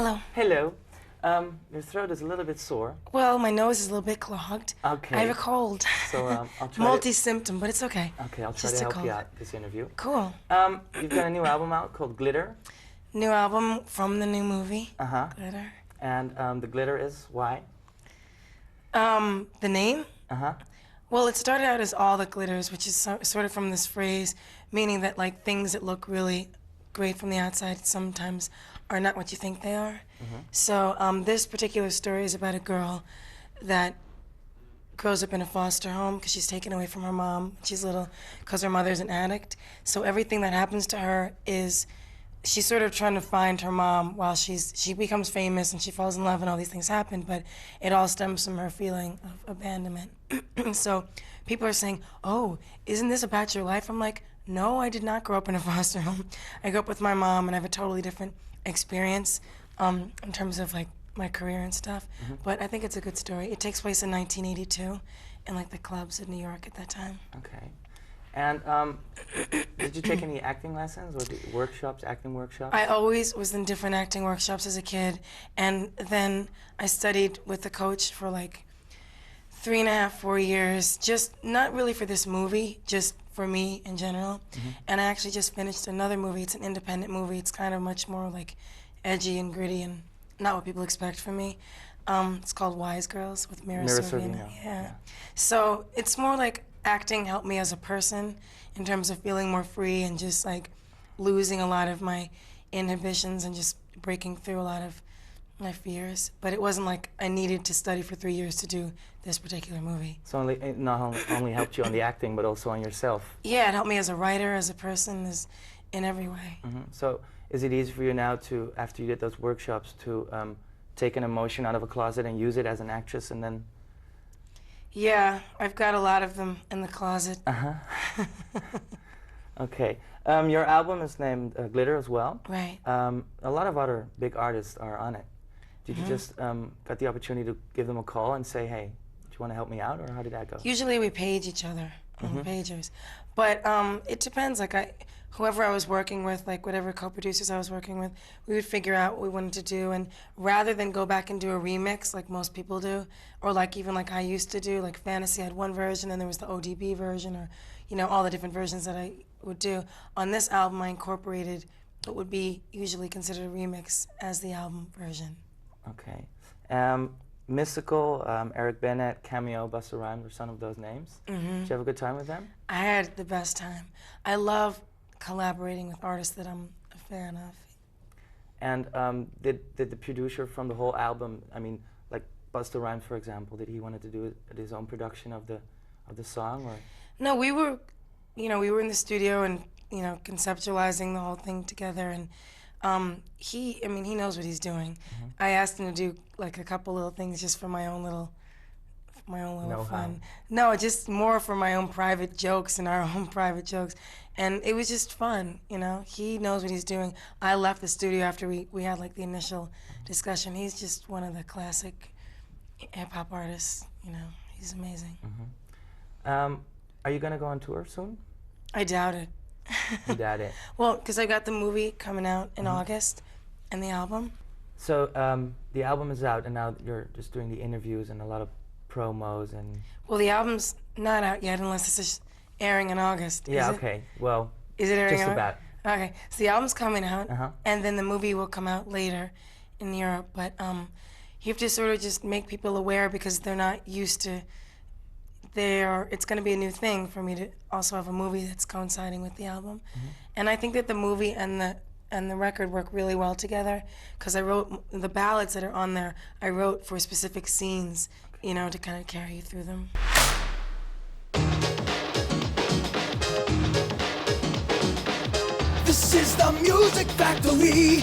Hello. Hello. Your throat is a little bit sore. Well, my nose is a little bit clogged. Okay. I have a cold. So I'll try Multi-symptom, but it's okay. Okay, I'll try Just to a help cold. you out this interview. Cool. You've got a new album out called Glitter. New album from the new movie. Uh-huh. Glitter. And the glitter is why? The name? Uh-huh. Well, it started out as all the glitters, which is sort of from this phrase, meaning that like things that look really great from the outside sometimes are not what you think they are. Mm-hmm. So this particular story is about a girl that grows up in a foster home because she's taken away from her mom when she's little because her mother's an addict. So everything that happens to her is she's sort of trying to find her mom while she becomes famous and she falls in love and all these things happen, but it all stems from her feeling of abandonment. So people are saying, oh, isn't this about your life? I'm like, no, I did not grow up in a foster home. I grew up with my mom and I have a totally different experience in terms of like my career and stuff. Mm-hmm. But I think it's a good story. It takes place in 1982 in like the clubs in New York at that time. Okay. And did you take any acting lessons or workshops, acting workshops? I always was in different acting workshops as a kid, and then I studied with a coach for like 3.5, 4 years, just not really for this movie, just for me in general. Mm-hmm. And I actually just finished another movie. It's an independent movie. It's kind of much more like edgy and gritty and not what people expect from me. It's called Wise Girls with Mira Sorvino. Yeah. So it's more like acting helped me as a person in terms of feeling more free and just like losing a lot of my inhibitions and just breaking through a lot of my fears. But it wasn't like I needed to study for 3 years to do this particular movie. So it not only helped you on the acting, but also on yourself. Yeah, it helped me as a writer, as a person, in every way. Mm-hmm. So is it easy for you now to, after you did those workshops, to take an emotion out of a closet and use it as an actress and then... Yeah, I've got a lot of them in the closet. Uh-huh. Okay. Your album is named Glitter as well. Right. A lot of other big artists are on it. Did you just got the opportunity to give them a call and say, hey, do you want to help me out, or how did that go? Usually we page each other on the pagers. But it depends. Like whoever I was working with, like whatever co-producers I was working with, we would figure out what we wanted to do, and rather than go back and do a remix like most people do, or like even like I used to do, like Fantasy had one version and there was the ODB version, or you know, all the different versions that I would do. On this album I incorporated what would be usually considered a remix as the album version. Okay. Mystical, Eric Bennett, Cameo, Busta Rhymes were some of those names. Mm-hmm. Did you have a good time with them? I had the best time. I love collaborating with artists that I'm a fan of. And did the producer from the whole album, I mean, like Busta Rhymes, for example, did he wanted to do his own production of the song, or? No, we were in the studio and conceptualizing the whole thing together, and he knows what he's doing. Mm-hmm. I asked him to do like a couple little things just for my own little fun. No, just more for my own private jokes and our own private jokes. And it was just fun, He knows what he's doing. I left the studio after we had like the initial discussion. He's just one of the classic hip-hop artists, He's amazing. Mm-hmm. Are you gonna go on tour soon? I doubt it. You doubt it? Well, because I got the movie coming out in August and the album. So the album is out and now you're just doing the interviews and a lot of promos and... Well, the album's not out yet unless it's just airing in August. Yeah, okay. Well, is it airing just about. Okay, so the album's coming out and then the movie will come out later in Europe. But you have to sort of just make people aware because they're not used to... It's going to be a new thing for me to also have a movie that's coinciding with the album. Mm-hmm. And I think that the movie and the record work really well together because I wrote the ballads that are on there. I wrote for specific scenes, to kind of carry you through them. This is the Music Factory.